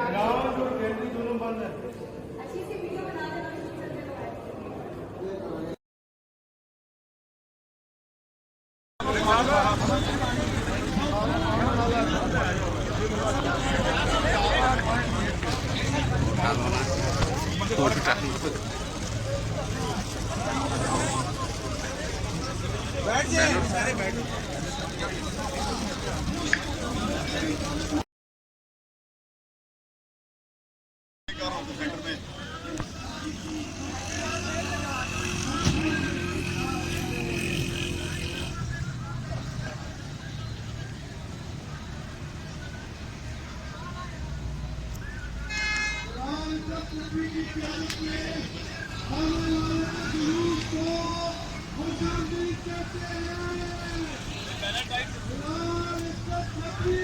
Ground और gallery दोनों बंद है। अच्छी सी वीडियो बना देना। बैठ जाए सारे बैठ Thank you.